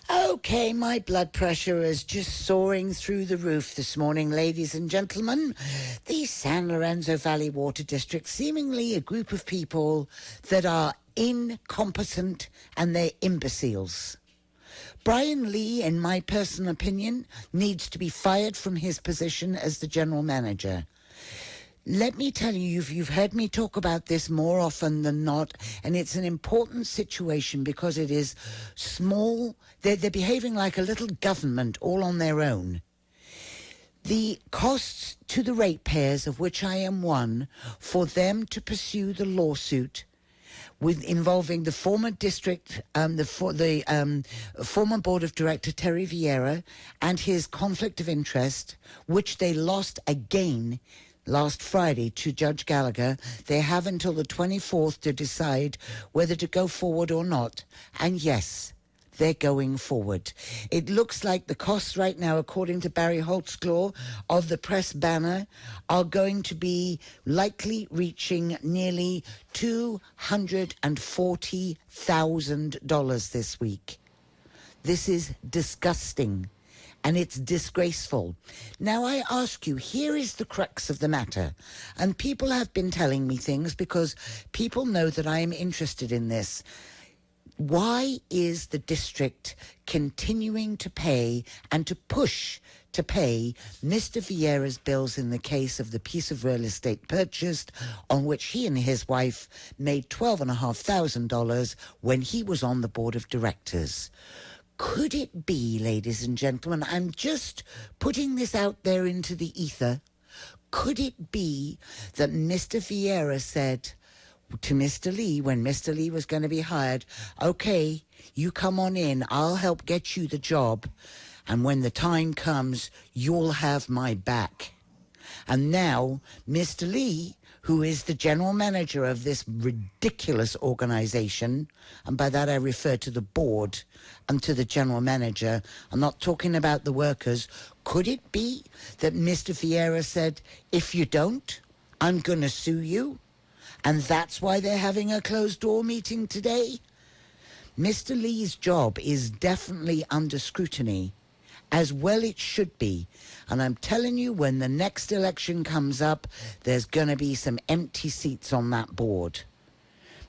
Okay, my blood pressure is just soaring through the roof this morning, ladies and gentlemen. The San Lorenzo Valley Water District, seemingly a group of people that are incompetent and they're imbeciles. Brian Lee, in my personal opinion, needs to be fired from his position as the general manager. Let me tell you, you've heard me talk about this more often than not, and it's an important situation because it is small. They're behaving like a little government all on their own. The costs to the ratepayers, of which I am one, for them to pursue the lawsuit involving the former district, former board of director Terry Vieira and his conflict of interest, which they lost again last Friday to Judge Gallagher. They have until the 24th to decide whether to go forward or not. And yes, they're going forward. It looks like the costs right now, according to Barry Holtzclaw of the Press Banner, are going to be likely reaching nearly $240,000 this week. This is disgusting. And it's disgraceful. Now, I ask you, here is the crux of the matter. And people have been telling me things because people know that I am interested in this. Why is the district continuing to pay and to push to pay Mr. Vieira's bills in the case of the piece of real estate purchased on which he and his wife made $12,500 when he was on the board of directors? Could it be, ladies and gentlemen, I'm just putting this out there into the ether, could it be that Mr. Vieira said to Mr. Lee, when Mr. Lee was going to be hired, okay, you come on in, I'll help get you the job, and when the time comes, you'll have my back. And now, Mr. Lee, who is the general manager of this ridiculous organization, and by that I refer to the board and to the general manager, I'm not talking about the workers, could it be that Mr. Vieira said, if you don't, I'm going to sue you? And that's why they're having a closed-door meeting today? Mr. Lee's job is definitely under scrutiny, as well it should be. And I'm telling you, when the next election comes up, there's going to be some empty seats on that board.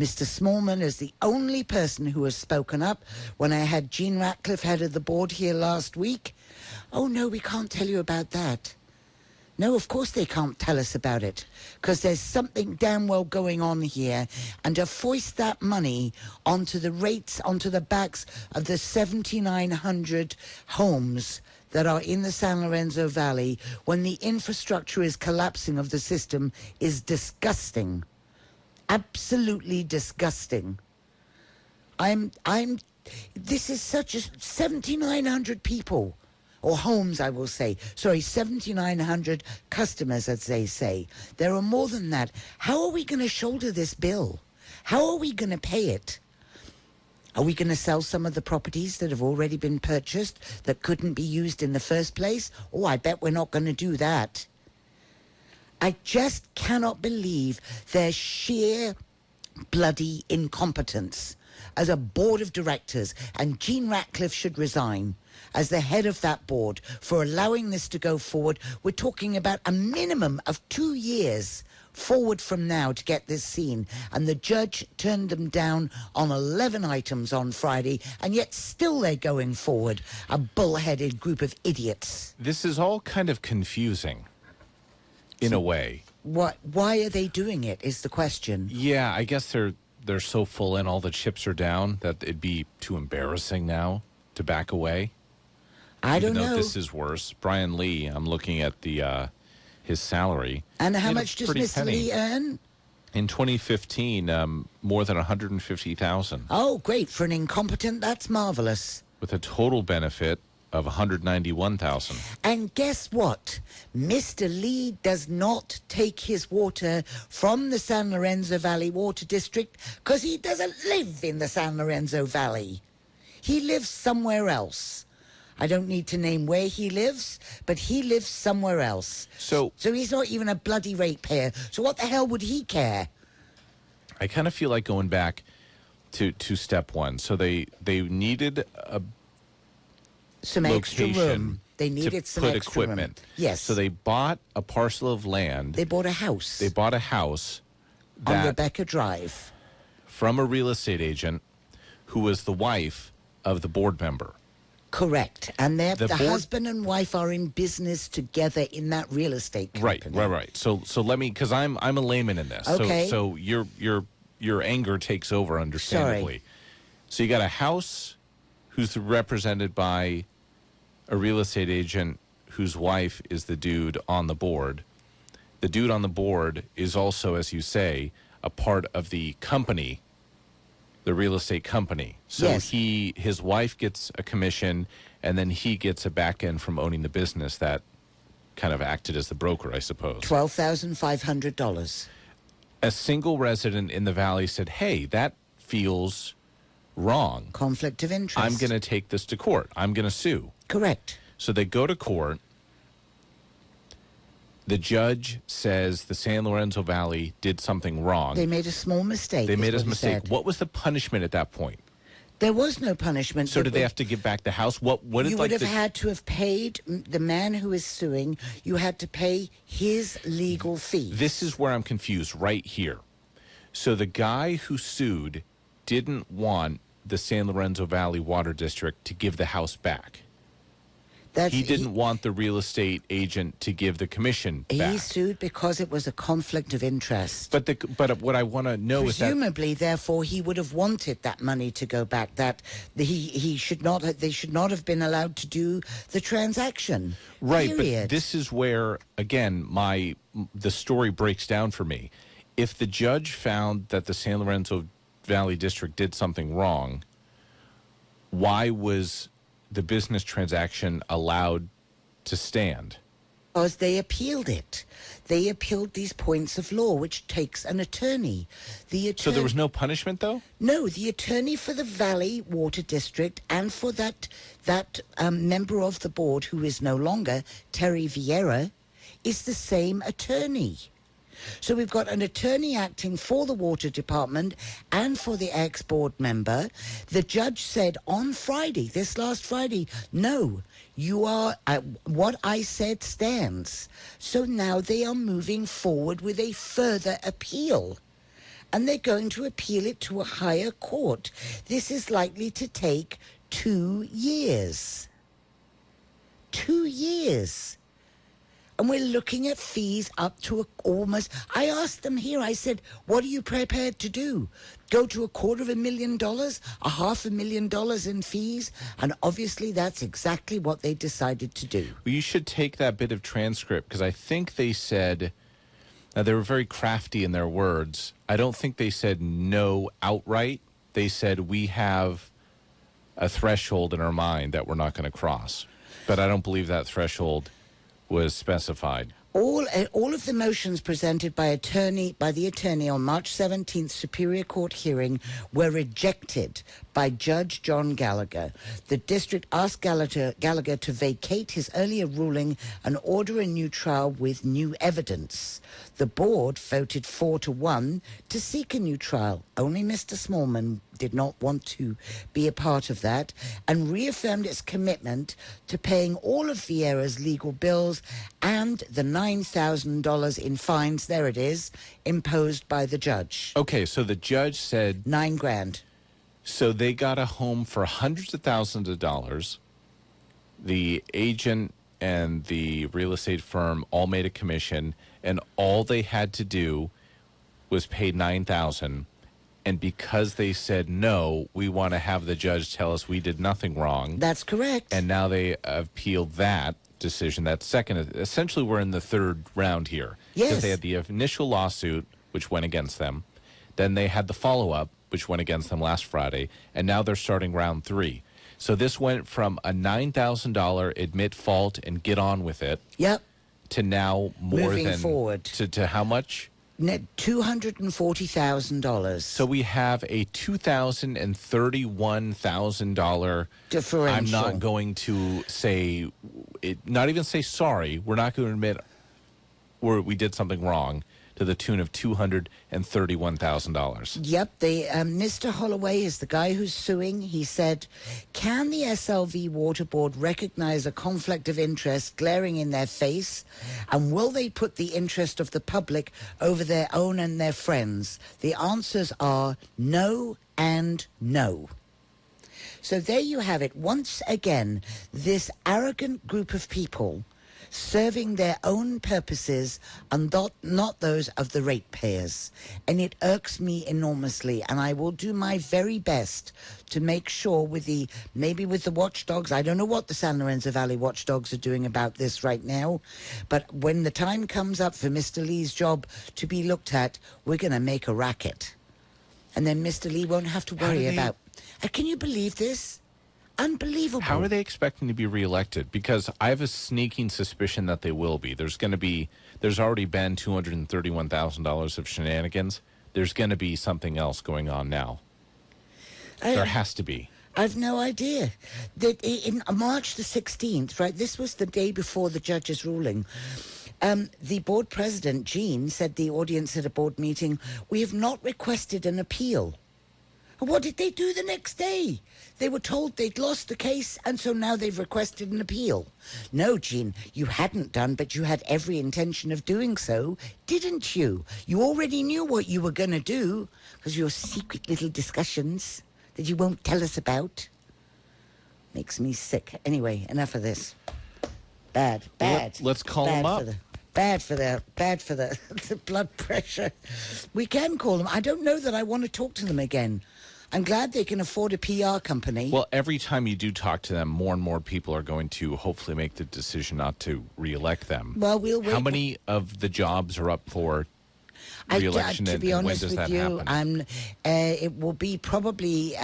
Mr. Smallman is the only person who has spoken up. When I had Jean Ratcliffe, head of the board, here last week, oh, no, we can't tell you about that. No, of course they can't tell us about it, because there's something damn well going on here. And to foist that money onto the rates, onto the backs of the 7,900 homes that are in the San Lorenzo Valley, when the infrastructure is collapsing of the system, is disgusting. Absolutely disgusting. This is such a 7,900 people. Or homes, I will say. Sorry, 7,900 customers, as they say. There are more than that. How are we going to shoulder this bill? How are we going to pay it? Are we going to sell some of the properties that have already been purchased that couldn't be used in the first place? Oh, I bet we're not going to do that. I just cannot believe their sheer bloody incompetence as a board of directors, and Jean Ratcliffe should resign as the head of that board for allowing this to go forward. We're talking about a minimum of 2 years forward from now to get this seen. And the judge turned them down on 11 items on Friday, and yet still they're going forward. A bullheaded group of idiots. This is all kind of confusing, in a way. Why are they doing it, is the question. Yeah, I guess they're so full in, all the chips are down, that it'd be too embarrassing now to back away. I don't know. Even though this is worse. Brian Lee, I'm looking at the his salary. And how much does Mr. penny. Lee earn? In 2015, more than $150,000. Oh, great. For an incompetent, that's marvelous. With a total benefit of $191,000. And guess what? Mr. Lee does not take his water from the San Lorenzo Valley Water District because he doesn't live in the San Lorenzo Valley. He lives somewhere else. I don't need to name where he lives, but he lives somewhere else. So he's not even a bloody ratepayer. So what the hell would he care? I kind of feel like going back to step one. So they needed some extra room. They needed some put extra equipment. room. Yes. So they bought a parcel of land. They bought a house. They bought a house on Rebecca Drive from a real estate agent who was the wife of the board member. Correct. And the husband and wife are in business together in that real estate company. Right. So let me, because I'm a layman in this. Okay. So your anger takes over, understandably. Sorry. So you got a house who's represented by a real estate agent whose wife is the dude on the board. The dude on the board is also, as you say, a part of the company, the real estate company. So yes. His wife gets a commission, and then he gets a back end from owning the business that kind of acted as the broker, I suppose. $12,500. A single resident in the valley said, hey, that feels wrong. Conflict of interest. I'm going to take this to court. I'm going to sue. Correct. So they go to court. The judge says the San Lorenzo Valley did something wrong. They made a small mistake. They made a mistake. What was the punishment at that point? There was no punishment. So did they have to give back the house? What you would have had to have paid the man who is suing. You had to pay his legal fees. This is where I'm confused right here. So the guy who sued didn't want the San Lorenzo Valley Water District to give the house back. He didn't want the real estate agent to give the commission back. He sued because it was a conflict of interest. But what I want to know is that presumably, therefore, he would have wanted that money to go back. That they should not have been allowed to do the transaction. Right, period. But this is where again the story breaks down for me. If the judge found that the San Lorenzo Valley District did something wrong, why was the business transaction allowed to stand? Because they appealed it. They appealed these points of law, which takes an attorney. So there was no punishment, though? No, the attorney for the Valley Water District and for that member of the board who is no longer, Terry Vieira, is the same attorney. So we've got an attorney acting for the water department and for the ex-board member. The judge said on Friday, this last Friday, no, you are, what I said stands. So now they are moving forward with a further appeal. And they're going to appeal it to a higher court. This is likely to take 2 years. 2 years. And we're looking at fees up to almost... I asked them here, I said, what are you prepared to do? Go to $250,000, $500,000 in fees? And obviously that's exactly what they decided to do. Well, you should take that bit of transcript, because I think they said... Now, they were very crafty in their words. I don't think they said no outright. They said, we have a threshold in our mind that we're not going to cross. But I don't believe that threshold was specified. All of the motions presented by the attorney on March 17th Superior Court hearing were rejected by Judge John Gallagher. The district asked Gallagher to vacate his earlier ruling and order a new trial with new evidence. The board voted 4-1 to seek a new trial. Only Mr. Smallman did not want to be a part of that and reaffirmed its commitment to paying all of Vieira's legal bills and the $9,000 in fines, there it is, imposed by the judge. Okay, so the judge said... $9,000. So they got a home for hundreds of thousands of dollars. The agent and the real estate firm all made a commission, and all they had to do was pay $9,000. And because they said no, we want to have the judge tell us we did nothing wrong. That's correct. And now they appealed that decision, that second. Essentially, we're in the third round here. Yes. Because they had the initial lawsuit, which went against them. Then they had the follow-up, which went against them last Friday. And now they're starting round 3. So this went from a $9,000 admit fault and get on with it. Yep. To now more moving than... forward. To how much? $240,000. So we have a $231,000 differential. I'm not going to say it, not even say sorry. We're not going to admit we did something wrong. to the tune of $231,000. Yep, Mr. Holloway is the guy who's suing. He said, can the SLV Water Board recognize a conflict of interest glaring in their face? And will they put the interest of the public over their own and their friends? The answers are no and no. So there you have it. Once again, this arrogant group of people serving their own purposes and not those of the ratepayers. And it irks me enormously, and I will do my very best to make sure maybe with the watchdogs, I don't know what the San Lorenzo Valley watchdogs are doing about this right now, but when the time comes up for Mr. Lee's job to be looked at, we're going to make a racket. And then Mr. Lee won't have to worry about... can you believe this? Unbelievable. How are they expecting to be reelected? Because I have a sneaking suspicion that they will be. There's already been $231,000 of shenanigans. There's going to be something else going on now. There has to be. I've no idea. That in March the 16th, right, this was the day before the judge's ruling, the board president, Jean, said the audience at a board meeting, we have not requested an appeal. What did they do the next day? They were told they'd lost the case, and so now they've requested an appeal. No, Jean, you hadn't done, but you had every intention of doing so, didn't you? You already knew what you were going to do, because your secret little discussions that you won't tell us about. Makes me sick. Anyway, enough of this. Bad. Let's call them up. Bad for the the blood pressure. We can call them. I don't know that I want to talk to them again. I'm glad they can afford a PR company. Well, every time you do talk to them, more and more people are going to hopefully make the decision not to reelect them. Well, we'll wait. How many of the jobs are up for re-election, to be honest when does with that you, happen? It will be probably.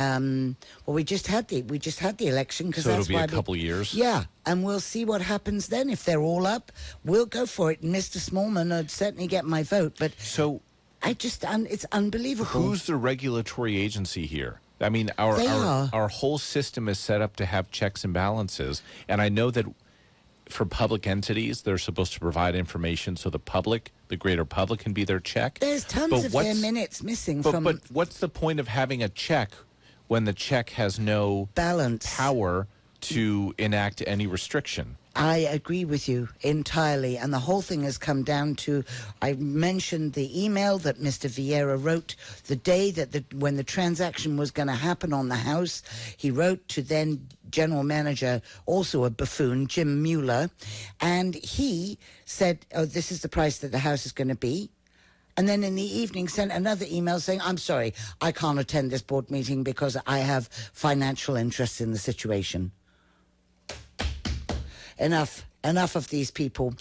We just had the election because so that's it'll be a couple years. Yeah, and we'll see what happens then. If they're all up, we'll go for it. And Mr. Smallman would certainly get my vote. But so it's unbelievable. Who's the regulatory agency here? I mean, our whole system is set up to have checks and balances, and I know that for public entities, they're supposed to provide information so the public, the greater public, can be their check. There's tons of their minutes missing from... But what's the point of having a check when the check has no power to enact any restriction? I agree with you entirely. And the whole thing has come down to, I mentioned the email that Mr. Vieira wrote the day that when the transaction was going to happen on the house. He wrote to then general manager, also a buffoon, Jim Mueller. And he said, oh, this is the price that the house is going to be. And then in the evening sent another email saying, I'm sorry, I can't attend this board meeting because I have financial interests in the situation. Enough of these people.